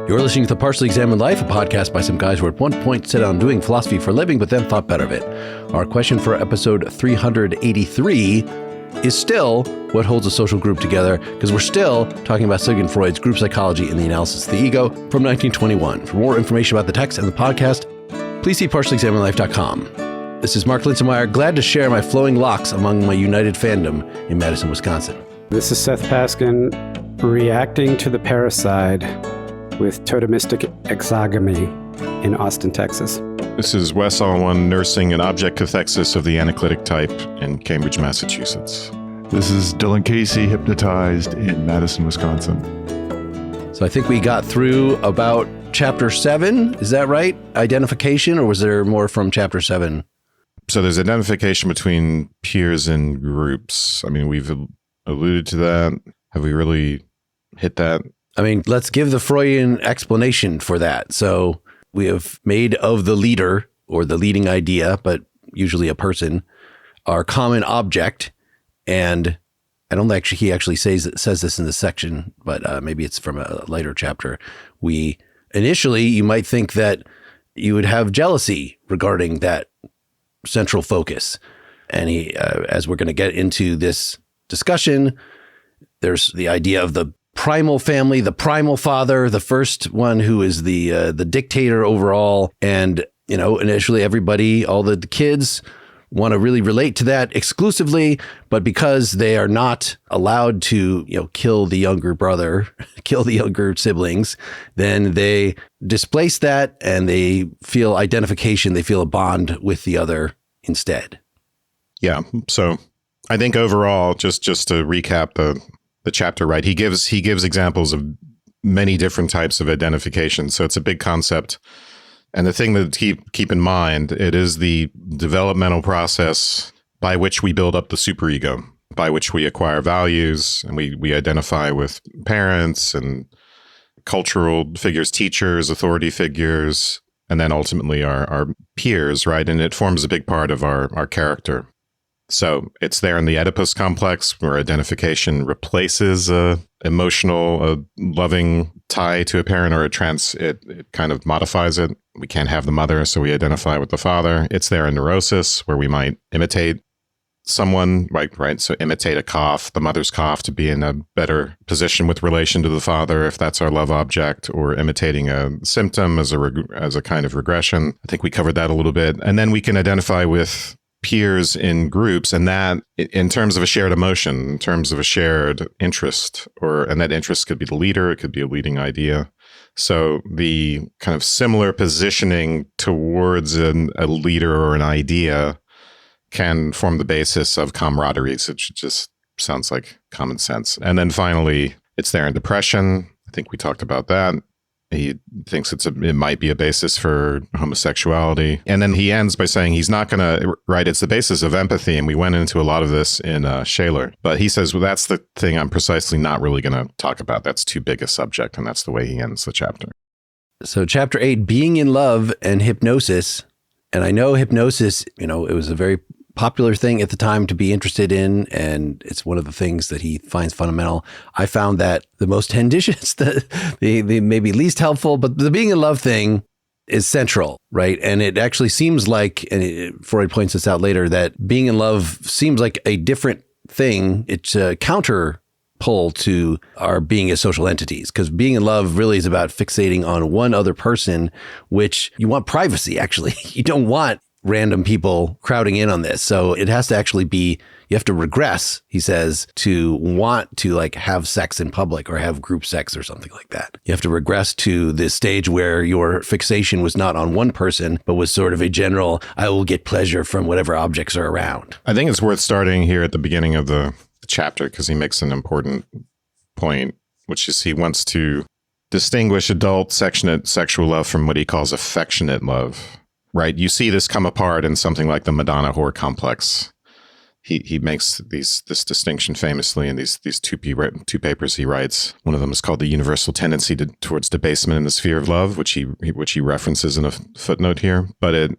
You're listening to The Partially Examined Life, a podcast by some guys who at one point set on doing philosophy for a living, but then thought better of it. Our question for episode 383 is still what holds a social group together, because we're still talking about Sigmund Freud's group psychology and the analysis of the ego from 1921. For more information about the text and the podcast, please see partiallyexaminedlife.com. This is Mark Linsenmeyer, glad to share my flowing locks among my united fandom in Madison, Wisconsin. This is Seth Paskin, reacting to the parasite with totemistic exogamy in Austin, Texas. This is Wes Allwan, nursing an object cathexis of the aniclitic type in Cambridge, Massachusetts. This is Dylan Casey, hypnotized in Madison, Wisconsin. So I think we got through about chapter 7. Is that right? Identification, or was there more from chapter 7? So there's identification between peers and groups. I mean, we've alluded to that. Have we really hit that? I mean, let's give the Freudian explanation for that. So we have made of the leader, or the leading idea, but usually a person, our common object. And I don't think he actually says this in this section, but maybe it's from a later chapter. Initially, you might think that you would have jealousy regarding that central focus. And as we're going to get into this discussion, there's the idea of the primal family, the primal father, the first one who is the dictator overall. And, initially everybody, all the kids want to really relate to that exclusively, but because they are not allowed to, kill the younger brother, kill the younger siblings, then they displace that and they feel identification, they feel a bond with the other instead. Yeah. So I think overall, just to recap the chapter, right? He gives examples of many different types of identification. So it's a big concept. And the thing to keep in mind, it is the developmental process by which we build up the superego, by which we acquire values, and we identify with parents and cultural figures, teachers, authority figures, and then ultimately our peers, right? And it forms a big part of our character. So it's there in the Oedipus complex, where identification replaces a emotional, loving tie to a parent, or it kind of modifies it. We can't have the mother, so we identify with the father. It's there in neurosis, where we might imitate someone, right? So imitate a cough, the mother's cough, to be in a better position with relation to the father, if that's our love object, or imitating a symptom as a kind of regression. I think we covered that a little bit. And then we can identify with peers in groups, and that in terms of a shared emotion, in terms of a shared interest, and that interest could be the leader, it could be a leading idea. So the kind of similar positioning towards a leader or an idea can form the basis of camaraderie. So it just sounds like common sense. And then finally, it's there in depression. I think we talked about that. He thinks it might be a basis for homosexuality. And then he ends by saying he's not going to, right, it's the basis of empathy. And we went into a lot of this in Shaler. But he says, well, that's the thing I'm precisely not really going to talk about. That's too big a subject. And that's the way he ends the chapter. So chapter 8, being in love and hypnosis. And I know hypnosis, it was a very popular thing at the time to be interested in, and it's one of the things that he finds fundamental. I found that the most tenditious, the maybe least helpful, but the being in love thing is central, right? And it actually seems like, and Freud points this out later, that being in love seems like a different thing. It's a counter pull to our being as social entities, because being in love really is about fixating on one other person, which you want privacy, actually. You don't want random people crowding in on this. So it has to actually be, you have to regress, he says, to want to have sex in public or have group sex or something like that. You have to regress to this stage where your fixation was not on one person, but was sort of a general, I will get pleasure from whatever objects are around. I think it's worth starting here at the beginning of the chapter, because he makes an important point, which is he wants to distinguish adult affectionate sexual love from what he calls affectionate love. Right. You see this come apart in something like the Madonna whore complex. He makes this distinction famously in these two papers he writes. One of them is called The Universal Tendency towards Debasement in the Sphere of Love, which he references in a footnote here. But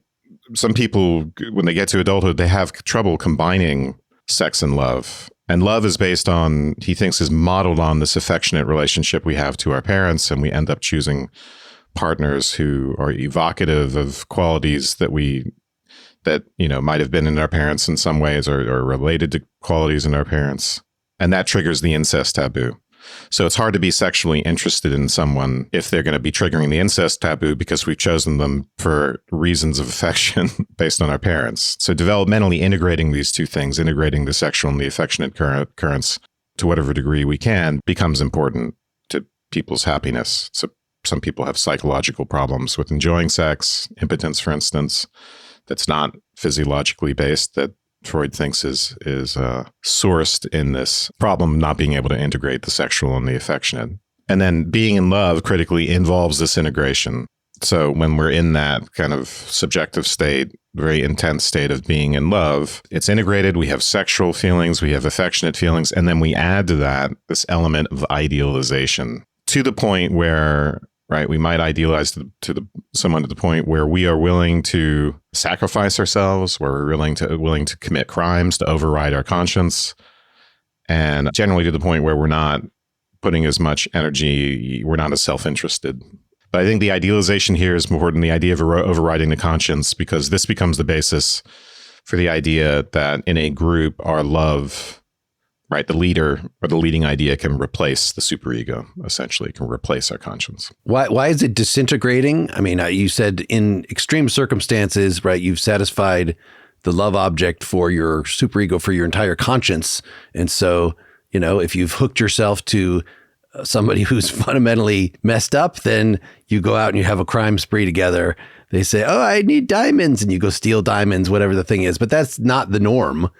some people, when they get to adulthood, they have trouble combining sex and love. And love is based on, he thinks, is modeled on this affectionate relationship we have to our parents, and we end up choosing partners who are evocative of qualities that might have been in our parents in some ways, or related to qualities in our parents. And that triggers the incest taboo. So it's hard to be sexually interested in someone if they're going to be triggering the incest taboo because we've chosen them for reasons of affection based on our parents. So developmentally integrating these two things, integrating the sexual and the affectionate currents to whatever degree we can, becomes important to people's happiness. So some people have psychological problems with enjoying sex, impotence, for instance, that's not physiologically based, that Freud thinks is sourced in this problem of not being able to integrate the sexual and the affectionate. And then being in love critically involves this integration. So when we're in that kind of subjective state, very intense state of being in love, it's integrated. We have sexual feelings, we have affectionate feelings, and then we add to that this element of idealization to the point where, right, we might idealize someone to the point where we are willing to sacrifice ourselves, where we're willing to commit crimes to override our conscience, and generally to the point where we're not putting as much energy, we're not as self-interested. But I think the idealization here is more important, the idea of overriding the conscience, because this becomes the basis for the idea that in a group, our love, right, the leader or the leading idea can replace the superego, essentially, can replace our conscience. Why is it disintegrating? I mean, you said in extreme circumstances, right, you've satisfied the love object for your superego, for your entire conscience. And so, if you've hooked yourself to somebody who's fundamentally messed up, then you go out and you have a crime spree together. They say, oh, I need diamonds. And you go steal diamonds, whatever the thing is. But that's not the norm.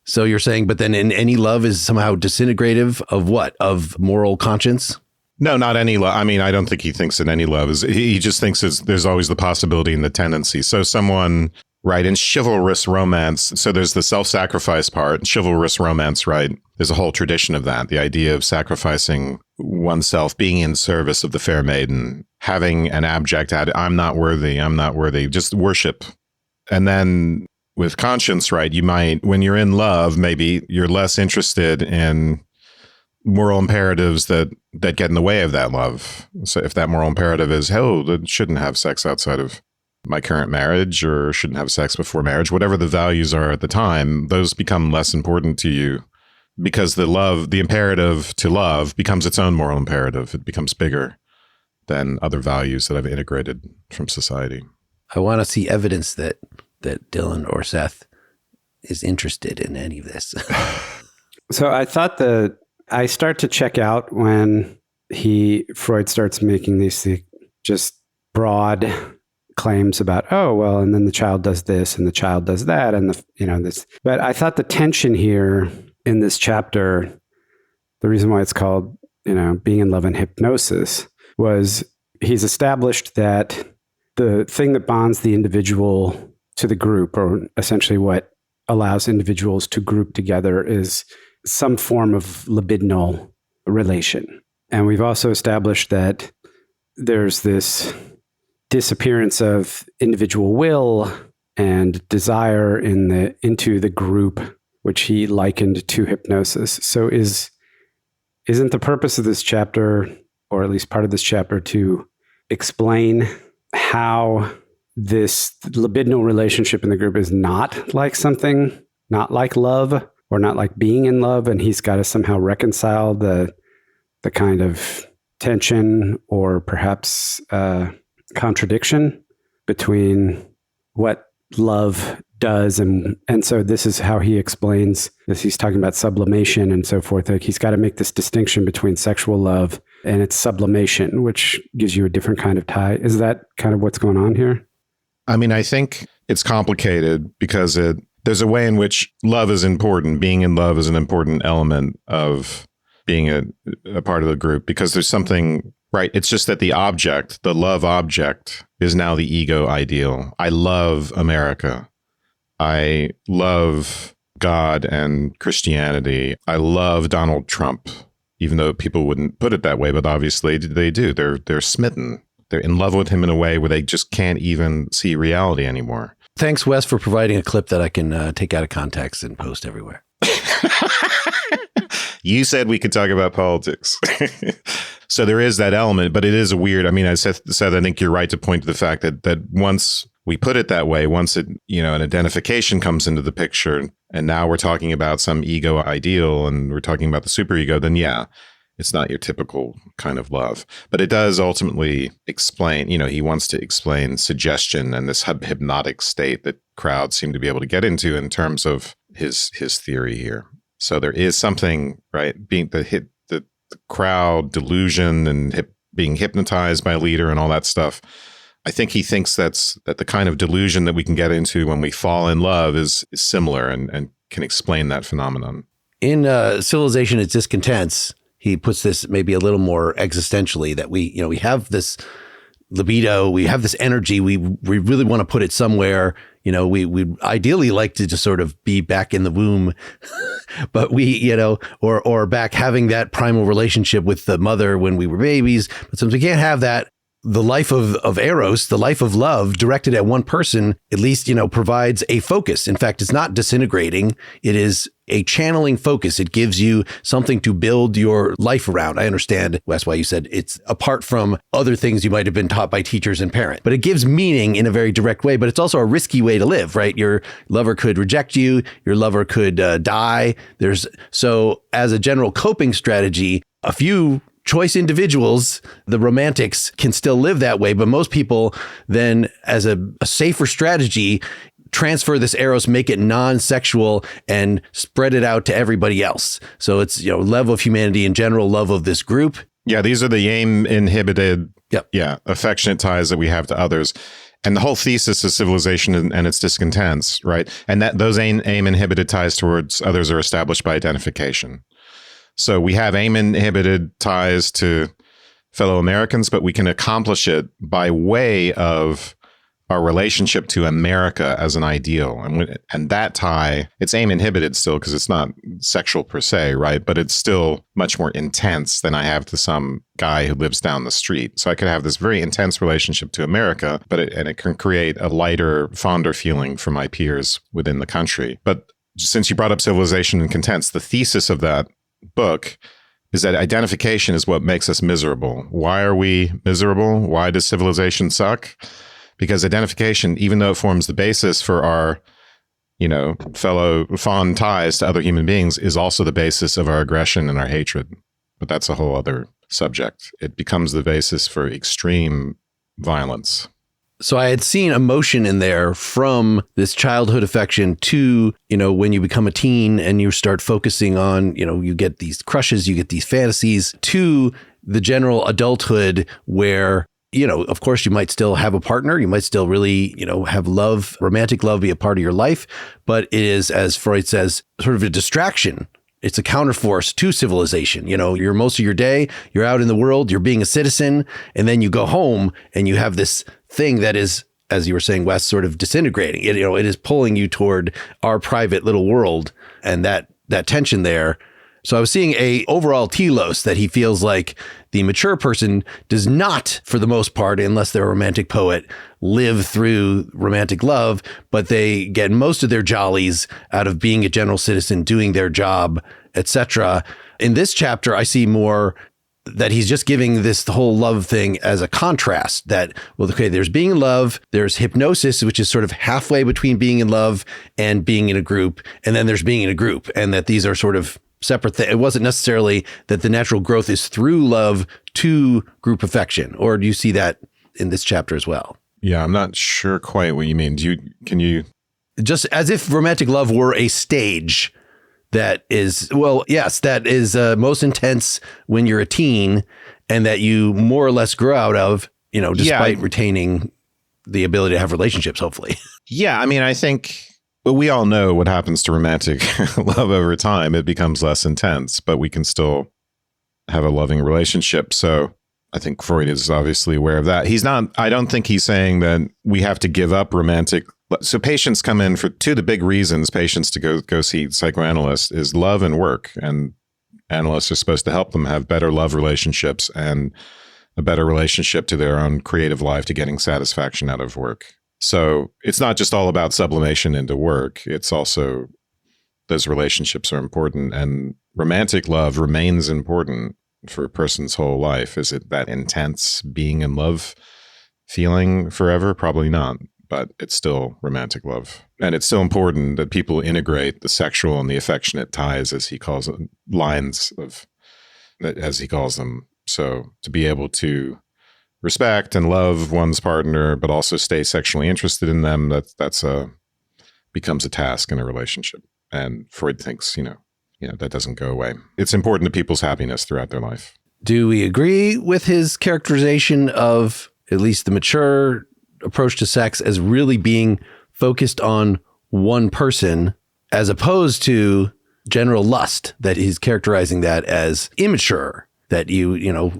So you're saying, but then in any love is somehow disintegrative of what? Of moral conscience? No, not any love. I mean, I don't think he thinks that any love is, he just thinks there's always the possibility and the tendency. So someone, right, in chivalrous romance, so there's the self-sacrifice part, chivalrous romance, right? There's a whole tradition of that. The idea of sacrificing oneself, being in service of the fair maiden, having an abject attitude, I'm not worthy, just worship. And then with conscience, right, you might, when you're in love, maybe you're less interested in moral imperatives that get in the way of that love. So if that moral imperative is, I shouldn't have sex outside of my current marriage, or shouldn't have sex before marriage, whatever the values are at the time, those become less important to you because the imperative to love becomes its own moral imperative. It becomes bigger than other values that I've integrated from society. I want to see evidence that Dylan or Seth is interested in any of this. So I thought I start to check out when Freud starts making these just broad claims about, and then the child does this and the child does that and this. But I thought the tension here in this chapter, the reason why it's called, Being in Love and Hypnosis, was he's established that the thing that bonds the individual to the group, or essentially what allows individuals to group together, is some form of libidinal relation. And we've also established that there's this disappearance of individual will and desire into the group, which he likened to hypnosis. So isn't the purpose of this chapter, or at least part of this chapter, to explain how this libidinal relationship in the group is not like something, not like love, or not like being in love, and he's got to somehow reconcile the kind of tension or perhaps contradiction between what love does, and so this is how he explains this. He's talking about sublimation and so forth. Like, he's got to make this distinction between sexual love and its sublimation, which gives you a different kind of tie. Is that kind of what's going on here? I mean, I think it's complicated because there's a way in which love is important. Being in love is an important element of being a part of the group, because there's something, right? It's just that the love object is now the ego ideal. I love America. I love God and Christianity. I love Donald Trump, even though people wouldn't put it that way, but obviously they do. They're smitten. They're in love with him in a way where they just can't even see reality anymore. Thanks, Wes, for providing a clip that I can take out of context and post everywhere. You said we could talk about politics. So there is that element, but it is a weird, I mean, I said, I think you're right to point to the fact that once we put it that way, once it, an identification comes into the picture, and now we're talking about some ego ideal and we're talking about the superego, then yeah, it's not your typical kind of love. But it does ultimately explain, he wants to explain suggestion and this hypnotic state that crowds seem to be able to get into in terms of his theory here. So there is something, right, being the crowd delusion and being hypnotized by a leader and all that stuff. I think he thinks that the kind of delusion that we can get into when we fall in love is similar and can explain that phenomenon. In Civilization and Its Discontents, he puts this maybe a little more existentially, that we have this libido, we have this energy, we really want to put it somewhere. We ideally like to just sort of be back in the womb, but we, or back having that primal relationship with the mother when we were babies. But since we can't have that, the life of Eros, the life of love directed at one person, at least, provides a focus. In fact, it's not disintegrating. It is a channeling focus. It gives you something to build your life around. I understand, Wes, why you said it's apart from other things you might have been taught by teachers and parents, but it gives meaning in a very direct way. But it's also a risky way to live, right? Your lover could reject you. Your lover could die. So as a general coping strategy, a few choice individuals, the romantics, can still live that way. But most people then, as a safer strategy, transfer this eros, make it non-sexual, and spread it out to everybody else. So it's, love of humanity in general, love of this group. Yeah, these are the aim-inhibited, yep. Affectionate ties that we have to others. And the whole thesis of Civilization and Its Discontents, right? And that those aim-inhibited ties towards others are established by identification. So we have aim-inhibited ties to fellow Americans, but we can accomplish it by way of our relationship to America as an ideal. And that tie, it's aim-inhibited still because it's not sexual per se, right? But it's still much more intense than I have to some guy who lives down the street. So I could have this very intense relationship to America, and it can create a lighter, fonder feeling for my peers within the country. But since you brought up Civilization and Contents, the thesis of that book is that identification is what makes us miserable. Why are we miserable? Why does civilization suck? Because identification, even though it forms the basis for our, fellow fond ties to other human beings, is also the basis of our aggression and our hatred. But that's a whole other subject. It becomes the basis for extreme violence. So I had seen emotion in there from this childhood affection to, when you become a teen and you start focusing on, you get these crushes, you get these fantasies, to the general adulthood where, of course, you might still have a partner. You might still really, have love, romantic love be a part of your life. But it is, as Freud says, sort of a distraction. It's a counterforce to civilization. You're most of your day, you're out in the world, you're being a citizen, and then you go home and you have this thing that is, as you were saying, Wes, sort of disintegrating. It is pulling you toward our private little world, and that tension there. So I was seeing a overall telos that he feels like the mature person does not, for the most part, unless they're a romantic poet, live through romantic love, but they get most of their jollies out of being a general citizen, doing their job, etc. In this chapter, I see more that he's just giving this whole love thing as a contrast that, there's being in love, there's hypnosis, which is sort of halfway between being in love and being in a group, and then there's being in a group, and that these are sort of separate things. It wasn't necessarily that the natural growth is through love to group affection, or do you see that in this chapter as well? Yeah, I'm not sure quite what you mean. Can you? Just as if romantic love were a stage that is, that is most intense when you're a teen, and that you more or less grow out of, despite retaining the ability to have relationships, hopefully. Yeah, I mean, I think we all know what happens to romantic love over time. It becomes less intense, but we can still have a loving relationship. So I think Freud is obviously aware of that. I don't think he's saying that we have to give up romantic. So patients come in for two of the big reasons patients to go see psychoanalysts is love and work. And analysts are supposed to help them have better love relationships and a better relationship to their own creative life, to getting satisfaction out of work. So it's not just all about sublimation into work. It's also those relationships are important, and romantic love remains important for a person's whole life. Is it that intense being in love feeling forever? Probably not, but it's still romantic love. And it's still important that people integrate the sexual and the affectionate ties, as he calls it, lines of, as he calls them. So to be able to respect and love one's partner, but also stay sexually interested in them, that's becomes a task in a relationship. And Freud thinks, that doesn't go away. It's important to people's happiness throughout their life. Do we agree with his characterization of at least the mature approach to sex as really being focused on one person, as opposed to general lust, that he's characterizing that as immature, that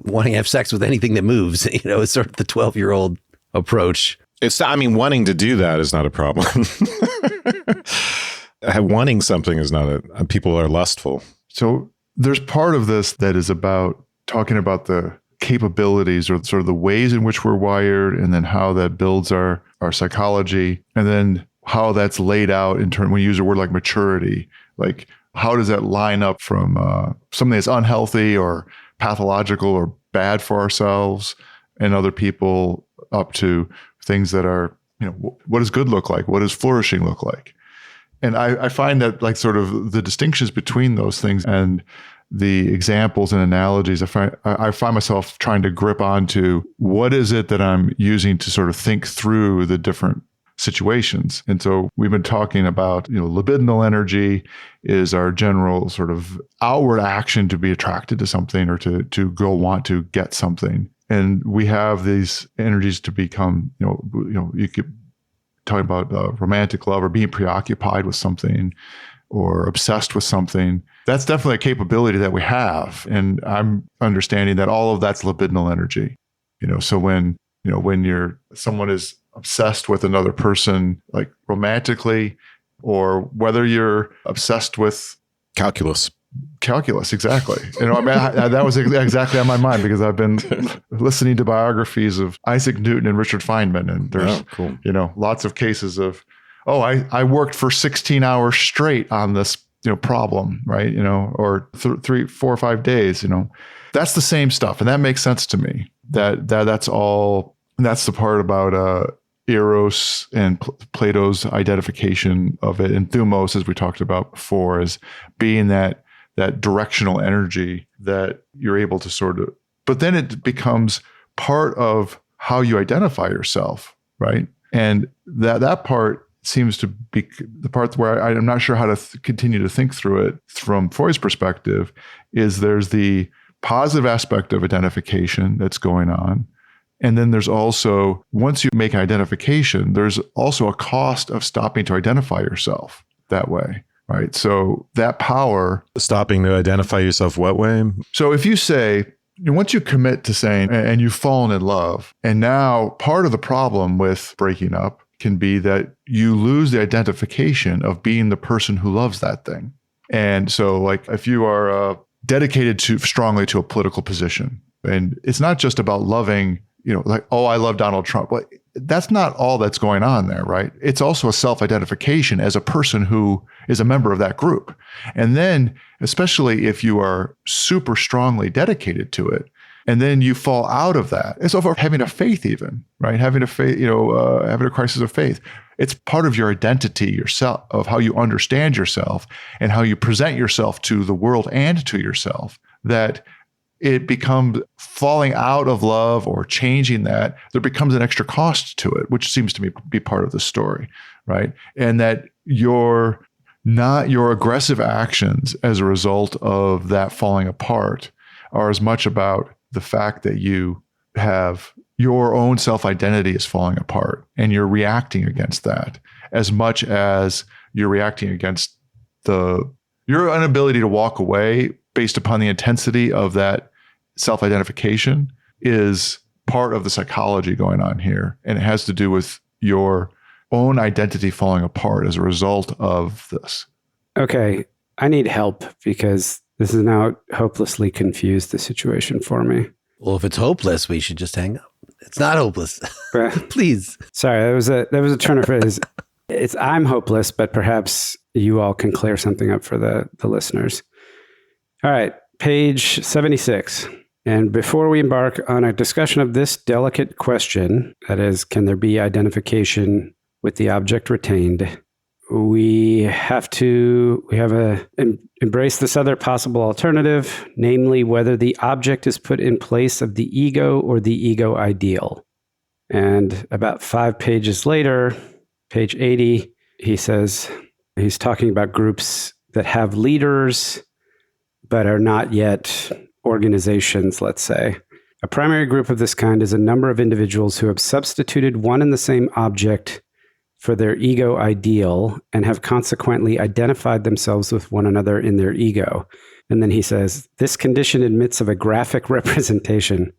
wanting to have sex with anything that moves, is sort of the 12-year-old approach. Wanting to do that is not a problem. Wanting something is not people are lustful. So there's part of this that is about talking about the capabilities or sort of the ways in which we're wired, and then how that builds our psychology, and then how that's laid out in terms, when you use a word like maturity, like how does that line up from something that's unhealthy or pathological or bad for ourselves and other people, up to things that are, what does good look like? What does flourishing look like? And I find that, like, sort of the distinctions between those things and the examples and analogies, I find myself trying to grip onto what is it that I'm using to sort of think through the different situations. And so we've been talking about, libidinal energy is our general sort of outward action to be attracted to something or to go want to get something. And we have these energies to become, you could talk about romantic love or being preoccupied with something or obsessed with something. That's definitely a capability that we have. And I'm understanding that all of that's libidinal energy. So when someone is obsessed with another person, like romantically, or whether you're obsessed with calculus, exactly. That was exactly on my mind, because I've been listening to biographies of Isaac Newton and Richard Feynman, and there's lots of cases of, I worked for 16 hours straight on this problem, right? Or 3, 4, or 5 days. That's the same stuff, and that makes sense to me. That's all. That's the part about Eros and Plato's identification of it, and thumos, as we talked about before, as being that directional energy that you're able to sort of. But then it becomes part of how you identify yourself, right? And that part seems to be the part where I'm not sure how to continue to think through it from Freud's perspective. Is there's the positive aspect of identification that's going on. And then there's also, once you make an identification, there's also a cost of stopping to identify yourself that way, right? So that power. Stopping to identify yourself what way? So if you say, once you commit to saying, and you've fallen in love, and now part of the problem with breaking up can be that you lose the identification of being the person who loves that thing. And so, like, if you are dedicated strongly to a political position, and it's not just about loving, I love Donald Trump. But that's not all that's going on there, right? It's also a self-identification as a person who is a member of that group. And then, especially if you are super strongly dedicated to it, and then you fall out of that. It's over having a faith even, right? Having a faith, having a crisis of faith. It's part of your identity yourself, of how you understand yourself and how you present yourself to the world and to yourself, that it becomes falling out of love or changing that. There becomes an extra cost to it, which seems to be part of the story, right? And that your aggressive actions as a result of that falling apart are as much about the fact that you have your own self-identity is falling apart and you're reacting against that, as much as you're reacting against your inability to walk away based upon the intensity of that self-identification is part of the psychology going on here. And it has to do with your own identity falling apart as a result of this. Okay, I need help, because this is now hopelessly confused, the situation for me. Well, if it's hopeless, we should just hang up. It's not hopeless. Please. Sorry, there was a turn of phrase. I'm hopeless, but perhaps you all can clear something up for the listeners. All right, page 76. And before we embark on a discussion of this delicate question, that is, can there be identification with the object retained, we have embrace this other possible alternative, namely whether the object is put in place of the ego or the ego ideal. And about 5 pages later, page 80, he says, he's talking about groups that have leaders but are not yet organizations, let's say. A primary group of this kind is a number of individuals who have substituted one and the same object for their ego ideal and have consequently identified themselves with one another in their ego. And then he says, this condition admits of a graphic representation,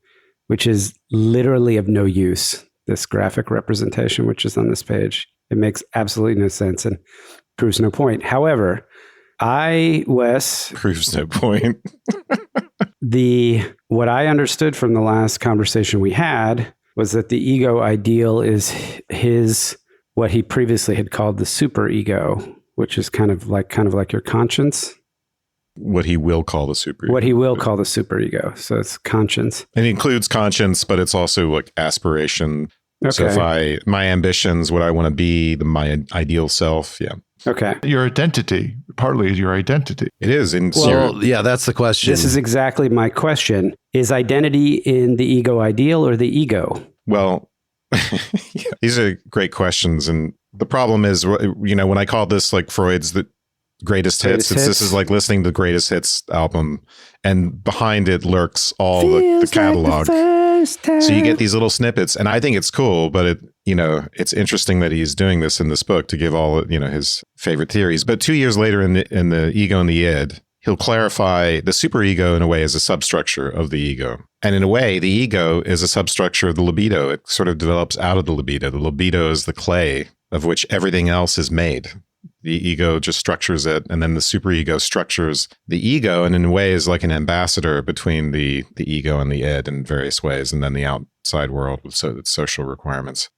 which is literally of no use. This graphic representation, which is on this page, it makes absolutely no sense and proves no point. However, Wes... Proves no point. What I understood from the last conversation we had was that the ego ideal is what he previously had called the superego, which is kind of like your conscience. What he will call the superego. What he will call the superego. So it's conscience. It includes conscience, but it's also like aspiration. Okay. So if my ambitions, what I want to be, my ideal self. Yeah. Okay. Your identity partly is your identity. It is. Yeah, that's the question. This is exactly my question. Is identity in the ego ideal or the ego? Well, these are great questions. And the problem is, when I call this like Freud's the greatest hits, this is like listening to the greatest hits album, and behind it lurks all the catalog. So you get these little snippets, and I think it's cool, but it's interesting that he's doing this in this book to give all his favorite theories. But 2 years later in the Ego and the Id, he'll clarify the superego in a way as a substructure of the ego. And in a way, the ego is a substructure of the libido. It sort of develops out of the libido. The libido is the clay of which everything else is made. The ego just structures it, and then the superego structures the ego, and in a way is like an ambassador between the ego and the id in various ways, and then the outside world with social requirements.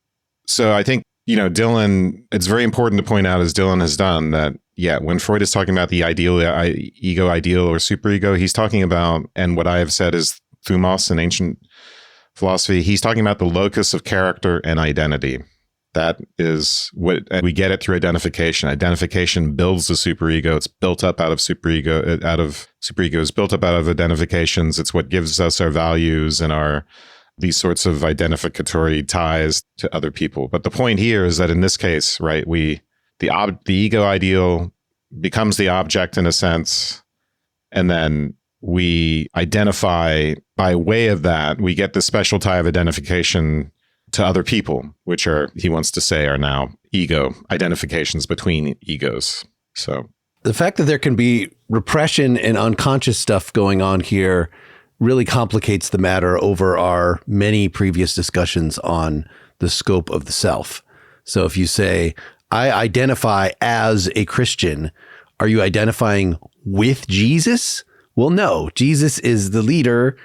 So I think, Dylan, it's very important to point out, as Dylan has done, that, when Freud is talking about the ego ideal or superego, he's talking about, and what I have said is thumos in ancient philosophy, he's talking about the locus of character and identity. That is what we get it through identification. Identification builds the superego. It's built up out of superego is built up out of identifications. It's what gives us our values and these sorts of identificatory ties to other people. But the point here is that in this case, right, the ego ideal becomes the object in a sense, and then we identify by way of that. We get the special tie of identification to other people, which he wants to say, are now ego identifications between egos. So the fact that there can be repression and unconscious stuff going on here really complicates the matter over our many previous discussions on the scope of the self. So if you say, I identify as a Christian, are you identifying with Jesus? Well, no, Jesus is the leader.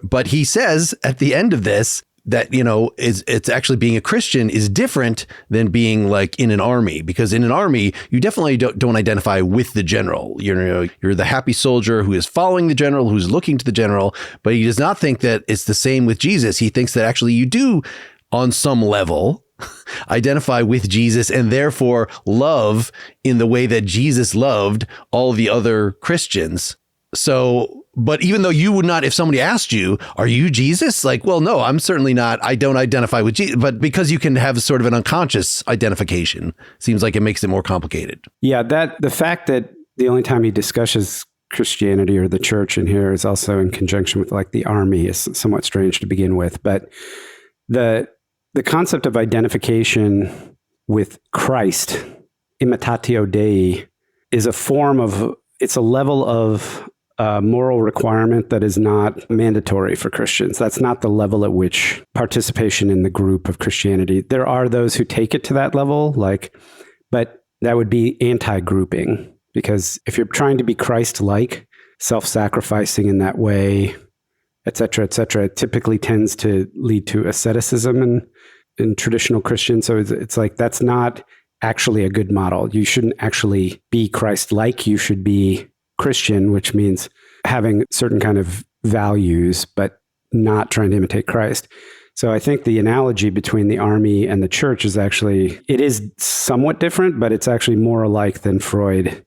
But he says at the end of this, that, it's actually being a Christian is different than being like in an army, because in an army, you definitely don't identify with the general. You're the happy soldier who is following the general, who's looking to the general, but he does not think that it's the same with Jesus. He thinks that actually you do on some level identify with Jesus and therefore love in the way that Jesus loved all the other Christians. So, but even though you would not, if somebody asked you, are you Jesus? Like, well, no, I'm certainly not. I don't identify with Jesus. But because you can have sort of an unconscious identification, seems like it makes it more complicated. Yeah, the fact that the only time he discusses Christianity or the church in here is also in conjunction with like the army is somewhat strange to begin with. But the concept of identification with Christ, imitatio Dei, is it's a level of moral requirement that is not mandatory for Christians. That's not the level at which participation in the group of Christianity. There are those who take it to that level, but that would be anti-grouping, because if you're trying to be Christ-like, self-sacrificing in that way, et cetera, it typically tends to lead to asceticism in traditional Christians. So it's like that's not actually a good model. You shouldn't actually be Christ-like. You should be Christian, which means having certain kind of values, but not trying to imitate Christ. So I think the analogy between the army and the church is actually, it is somewhat different, but it's actually more alike than Freud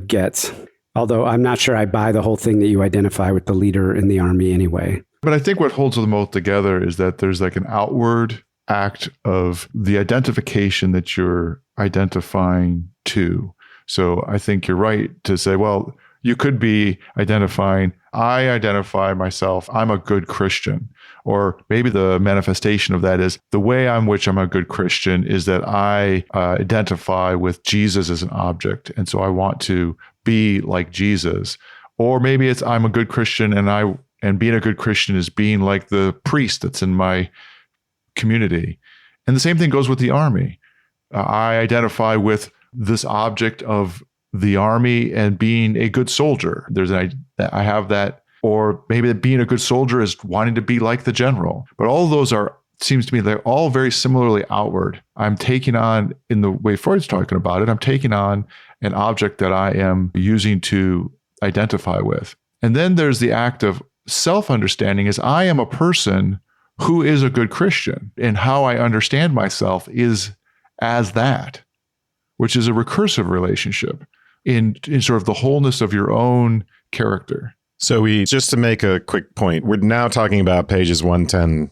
gets. Although I'm not sure I buy the whole thing that you identify with the leader in the army anyway. But I think what holds them both together is that there's like an outward act of the identification that you're identifying to. So I think you're right to say, well, you could be identifying, I identify myself, I'm a good Christian. Or maybe the manifestation of that is the way in which I'm a good Christian is that I identify with Jesus as an object. And so I want to be like Jesus. Or maybe it's I'm a good Christian and being a good Christian is being like the priest that's in my community. And the same thing goes with the army. I identify with this object of the army and being a good soldier. I have that, or maybe that being a good soldier is wanting to be like the general. But all of those seems to me, they're all very similarly outward. I'm taking on, in the way Freud's talking about it, I'm taking on an object that I am using to identify with. And then there's the act of self-understanding is I am a person who is a good Christian, and how I understand myself is as that, which is a recursive relationship in sort of the wholeness of your own character. So just to make a quick point, we're now talking about pages 110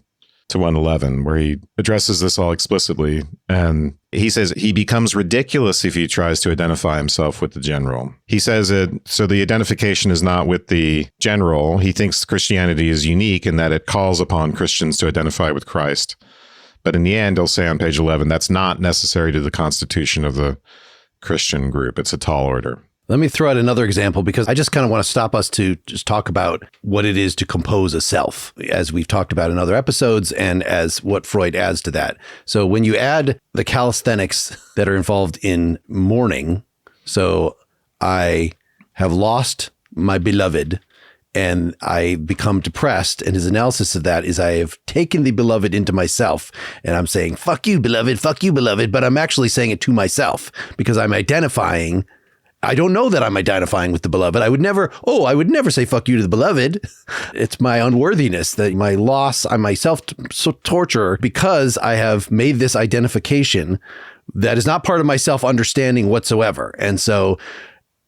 to 111, where he addresses this all explicitly. And he says he becomes ridiculous if he tries to identify himself with the general. He says so the identification is not with the general. He thinks Christianity is unique in that it calls upon Christians to identify with Christ. But in the end, he'll say on page 11, that's not necessary to the constitution of the Christian group. It's a tall order. Let me throw out another example, because I just kind of want to stop us to just talk about what it is to compose a self, as we've talked about in other episodes and as what Freud adds to that. So when you add the calisthenics that are involved in mourning, so I have lost my beloved and I become depressed, and his analysis of that is I have taken the beloved into myself and I'm saying, fuck you, beloved, but I'm actually saying it to myself because I'm identifying. I don't know that I'm identifying with the beloved. I would never say fuck you to the beloved. It's my unworthiness, that my loss, I'm my self-torture because I have made this identification that is not part of my self-understanding whatsoever. And so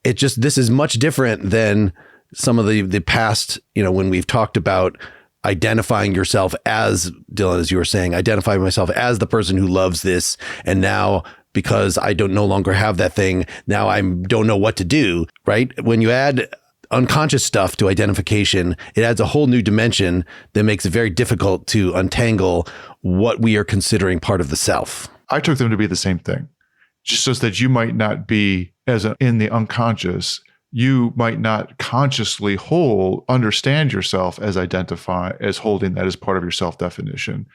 this is much different than some of the past, when we've talked about identifying yourself as, Dylan, as you were saying, identifying myself as the person who loves this. And now, because I don't no longer have that thing, now I don't know what to do, right? When you add unconscious stuff to identification, it adds a whole new dimension that makes it very difficult to untangle what we are considering part of the self. I took them to be the same thing, just so that you might not be in the unconscious. You might not consciously understand yourself as holding that as part of your self-definition.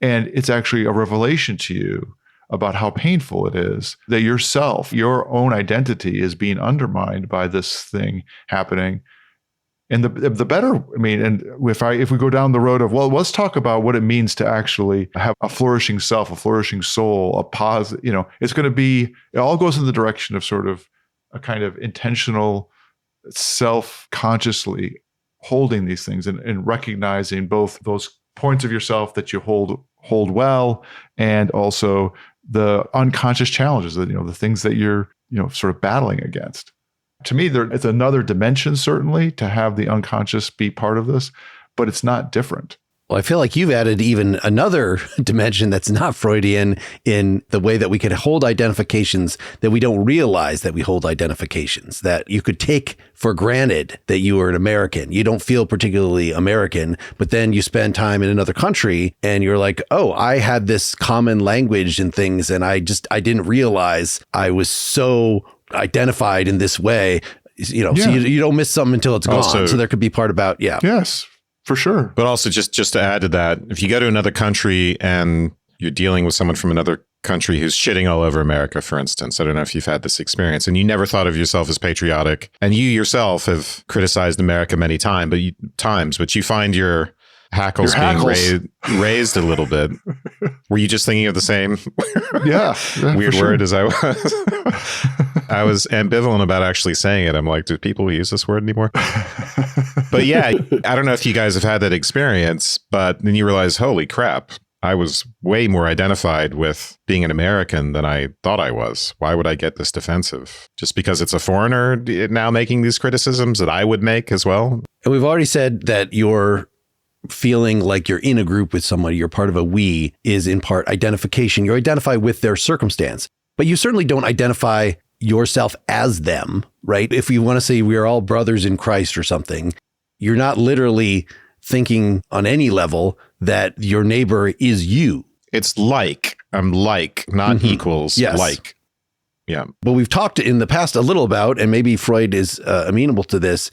And it's actually a revelation to you about how painful it is that yourself, your own identity, is being undermined by this thing happening. And the better, and if we go down the road of, well, let's talk about what it means to actually have a flourishing self, a flourishing soul, a positive, it's going to be, it all goes in the direction of sort of a kind of intentional, self-consciously holding these things and recognizing both those points of yourself that you hold well, and also the unconscious challenges that, the things that you're, sort of battling against. To me, it's another dimension, certainly, to have the unconscious be part of this, but it's not different. Well, I feel like you've added even another dimension that's not Freudian in the way that we could hold identifications that we don't realize that we hold identifications, that you could take for granted that you are an American. You don't feel particularly American, but then you spend time in another country and you're like, oh, I had this common language and things, and I didn't realize I was so identified in this way. So you don't miss something until it's gone. Also, so there could be part about, Yes. For sure. But also just to add to that, if you go to another country and you're dealing with someone from another country who's shitting all over America, for instance, I don't know if you've had this experience, and you never thought of yourself as patriotic, and you yourself have criticized America many times, but you find you're hackles being raised a little bit. Were you just thinking of the same Yeah, weird word as I was? I was ambivalent about actually saying it. I'm like, do people use this word anymore? But yeah, I don't know if you guys have had that experience, but then you realize, holy crap, I was way more identified with being an American than I thought I was. Why would I get this defensive? Just because it's a foreigner now making these criticisms that I would make as well? And we've already said that you're feeling like you're in a group with somebody, you're part of a we, is in part identification. You identify with their circumstance, but you certainly don't identify yourself as them, right? If you want to say we are all brothers in Christ or something, you're not literally thinking on any level that your neighbor is you. It's like, I'm like, not equals, yes. Like. Yeah. But we've talked in the past a little about, and maybe Freud is amenable to this,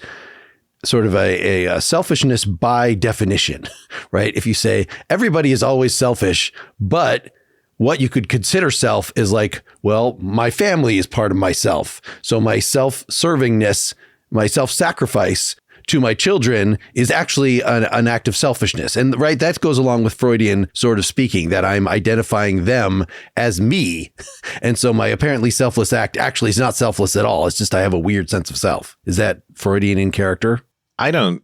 sort of a selfishness by definition, right? If you say everybody is always selfish, but what you could consider self is like, well, my family is part of myself. So my self-servingness, my self-sacrifice to my children is actually an act of selfishness. And right, that goes along with Freudian sort of speaking, that I'm identifying them as me. And so my apparently selfless act actually is not selfless at all. It's just I have a weird sense of self. Is that Freudian in character? I don't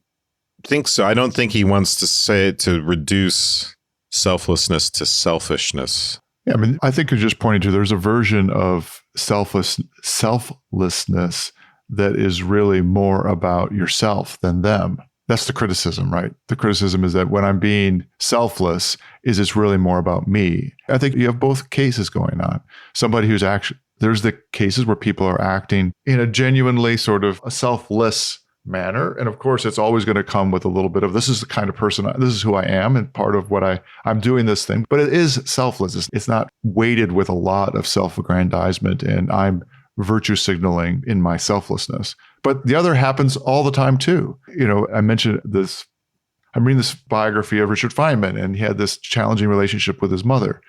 think so. I don't think he wants to say to reduce selflessness to selfishness. Yeah, I mean, I think you're just pointing to there's a version of selflessness that is really more about yourself than them. That's the criticism, right? The criticism is that when I'm being selfless, is it's really more about me. I think you have both cases going on. Somebody who's actually, there's the cases where people are acting in a genuinely sort of a selfless manner. And of course, it's always going to come with a little bit of, this is the kind of person, this is who I am, and part of what I'm doing this thing. But it is selfless. It's not weighted with a lot of self-aggrandizement, and I'm virtue signaling in my selflessness. But the other happens all the time too. You know, I mentioned this, I'm reading this biography of Richard Feynman, and he had this challenging relationship with his mother.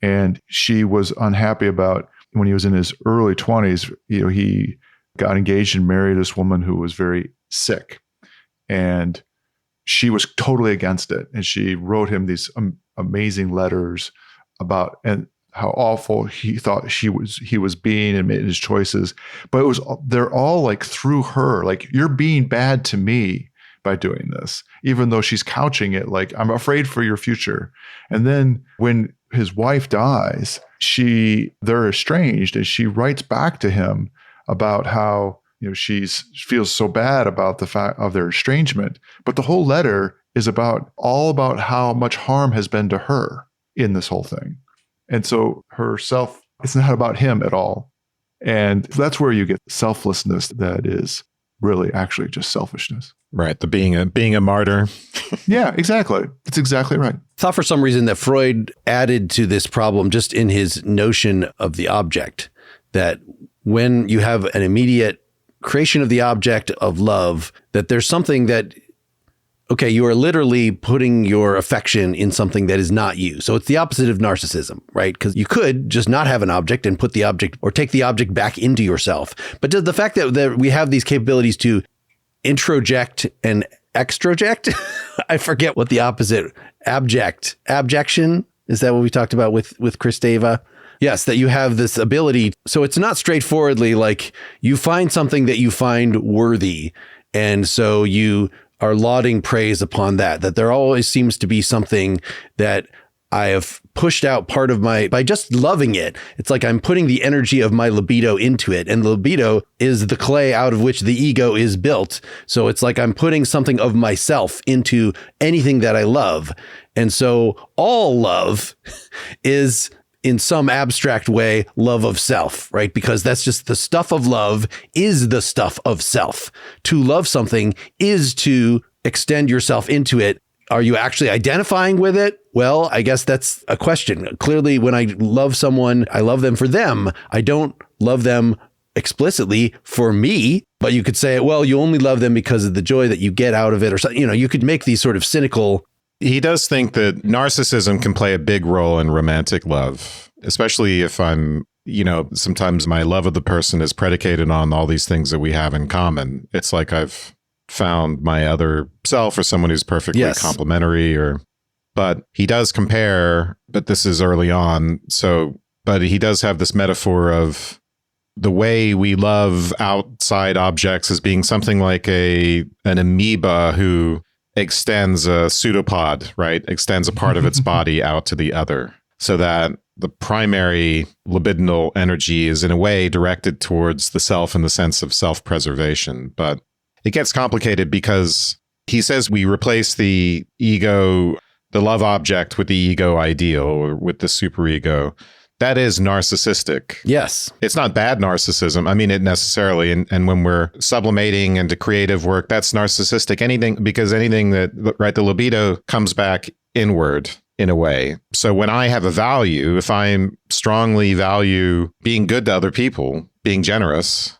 And she was unhappy about, when he was in his early 20s, you know, he got engaged and married this woman who was very sick. And she was totally against it. And she wrote him these amazing letters about, and how awful he thought he was being and made his choices. But they're all like through her, like, you're being bad to me by doing this, even though she's couching it like, I'm afraid for your future. And then when his wife dies, they're estranged, and she writes back to him about how, you know, she feels so bad about the fact of their estrangement. But the whole letter is all about how much harm has been to her in this whole thing. And so herself, it's not about him at all. And that's where you get selflessness that is really actually just selfishness. Right. The being a martyr. Yeah, exactly. It's exactly right. I thought for some reason that Freud added to this problem just in his notion of the object, that when you have an immediate creation of the object of love, that there's something that, okay, you are literally putting your affection in something that is not you. So it's the opposite of narcissism, right? Because you could just not have an object and put the object, or take the object back into yourself. But the fact that we have these capabilities to introject and extroject, I forget what the opposite, abjection, is that what we talked about with Kristeva? Yes, that you have this ability. So it's not straightforwardly like you find something that you find worthy, and so you are lauding praise upon that there always seems to be something that I have pushed out part of by just loving it. It's like I'm putting the energy of my libido into it, and the libido is the clay out of which the ego is built. So it's like I'm putting something of myself into anything that I love. And so all love is, in some abstract way, love of self, right? Because that's just the stuff of love is the stuff of self. To love something is to extend yourself into it. Are you actually identifying with it? Well, I guess that's a question. Clearly, when I love someone, I love them for them. I don't love them explicitly for me, but you could say, well, you only love them because of the joy that you get out of it, or something. You know, you could make these sort of cynical. He does think that narcissism can play a big role in romantic love, especially if I'm, you know, sometimes my love of the person is predicated on all these things that we have in common. It's like I've found my other self or someone who's perfectly complementary, but he does compare, but this is early on. But he does have this metaphor of the way we love outside objects as being something like an amoeba who extends a pseudopod, right? Extends a part of its body out to the other, so that the primary libidinal energy is in a way directed towards the self in the sense of self-preservation. But it gets complicated because he says we replace the ego, the love object, with the ego ideal or with the superego. That is narcissistic. Yes. It's not bad narcissism. I mean, it necessarily. And when we're sublimating into creative work, that's narcissistic. Because anything that, right, the libido comes back inward in a way. So when I have a value, if I strongly value being good to other people, being generous,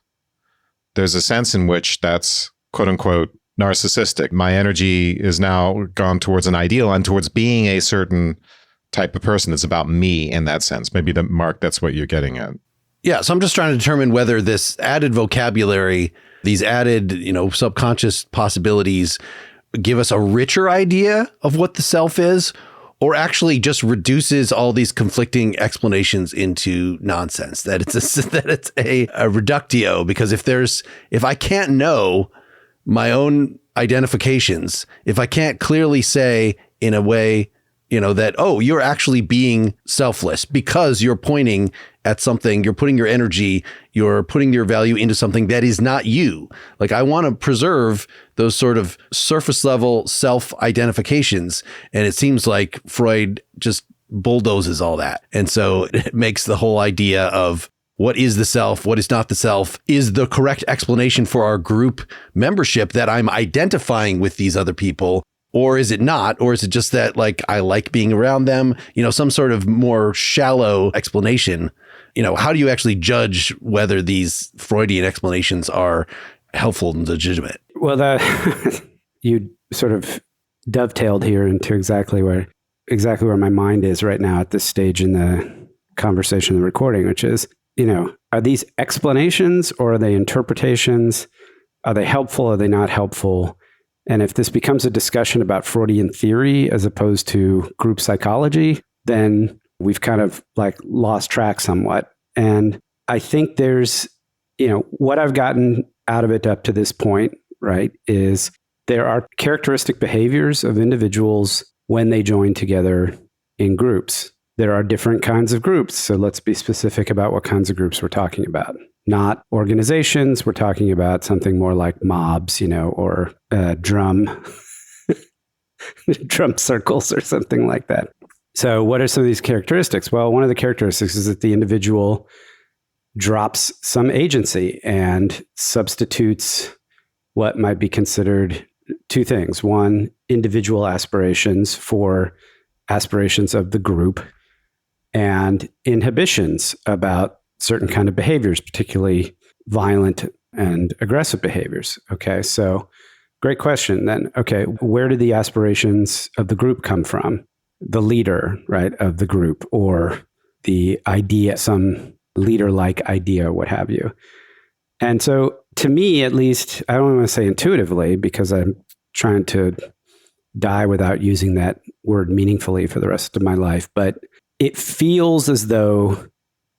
there's a sense in which that's quote unquote narcissistic. My energy is now gone towards an ideal and towards being a certain type of person. It's about me in that sense. Maybe Mark, that's what you're getting at. Yeah. So I'm just trying to determine whether this added vocabulary, these added, subconscious possibilities give us a richer idea of what the self is, or actually just reduces all these conflicting explanations into nonsense, that it's a reductio. Because if I can't know my own identifications, if I can't clearly say in a way, that, oh, you're actually being selfless because you're pointing at something, you're putting your energy, you're putting your value into something that is not you. Like, I want to preserve those sort of surface level self-identifications. And it seems like Freud just bulldozes all that. And so it makes the whole idea of what is the self, what is not the self, is the correct explanation for our group membership, that I'm identifying with these other people. Or is it not? Or is it just that, like, I like being around them? Some sort of more shallow explanation. How do you actually judge whether these Freudian explanations are helpful and legitimate? Well, you sort of dovetailed here into exactly where my mind is right now at this stage in the conversation, the recording, which is, are these explanations or are they interpretations? Are they helpful? Are they not helpful? And if this becomes a discussion about Freudian theory as opposed to group psychology, then we've kind of like lost track somewhat. And I think there's, what I've gotten out of it up to this point, right, is there are characteristic behaviors of individuals when they join together in groups. There are different kinds of groups. So let's be specific about what kinds of groups we're talking about. Not organizations. We're talking about something more like mobs, or drum circles or something like that. So what are some of these characteristics? Well, one of the characteristics is that the individual drops some agency and substitutes what might be considered two things. One, individual aspirations for aspirations of the group, and inhibitions about certain kind of behaviors, particularly violent and aggressive behaviors. Okay, so great question then. Okay, where do the aspirations of the group come from? The leader, right, of the group, or the idea, some leader-like idea, what have you. And so to me, at least, I don't want to say intuitively, because I'm trying to die without using that word meaningfully for the rest of my life, but it feels as though,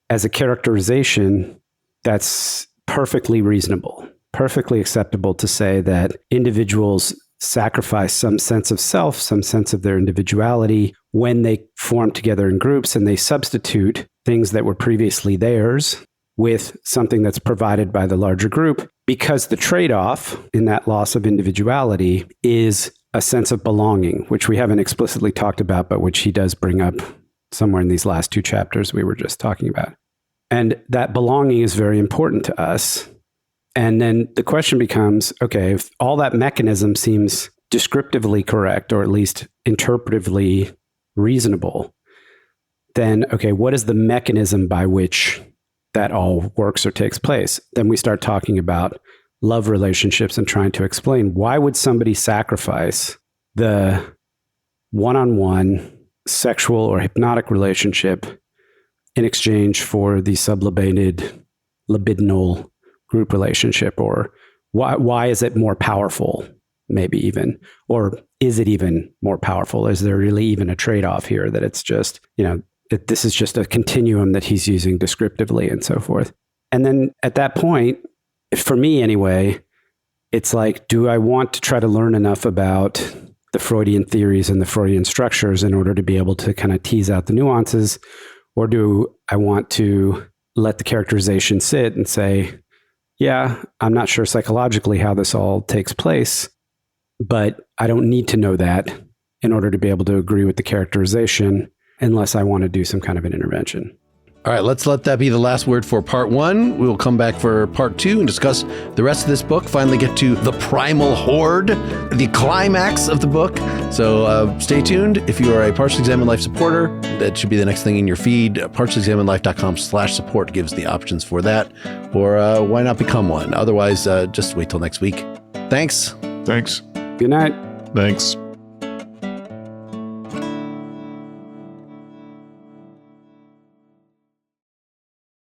as a characterization, that's perfectly reasonable, perfectly acceptable to say that individuals sacrifice some sense of self, some sense of their individuality when they form together in groups, and they substitute things that were previously theirs with something that's provided by the larger group, because the trade-off in that loss of individuality is a sense of belonging, which we haven't explicitly talked about, but which he does bring up somewhere in these last two chapters we were just talking about. And that belonging is very important to us. And then the question becomes, okay, if all that mechanism seems descriptively correct, or at least interpretively reasonable, then, okay, what is the mechanism by which that all works or takes place? Then we start talking about love relationships and trying to explain, why would somebody sacrifice the one-on-one sexual or hypnotic relationship in exchange for the sublimated libidinal group relationship, or Why is it more powerful? Maybe even, or is it even more powerful? Is there really even a trade-off here that it's just, this is just a continuum that he's using descriptively and so forth. And then at that point, for me anyway, it's like, do I want to try to learn enough about the Freudian theories and the Freudian structures in order to be able to kind of tease out the nuances? Or do I want to let the characterization sit and say, yeah, I'm not sure psychologically how this all takes place, but I don't need to know that in order to be able to agree with the characterization unless I want to do some kind of an intervention. All right, let's let that be the last word for part 1. We will come back for part 2 and discuss the rest of this book, finally get to the primal horde, the climax of the book. So stay tuned. If you are a Partially Examined Life supporter, that should be the next thing in your feed. PartiallyExaminedLife.com/support gives the options for that. Or why not become one? Otherwise, just wait till next week. Thanks. Thanks. Good night. Thanks.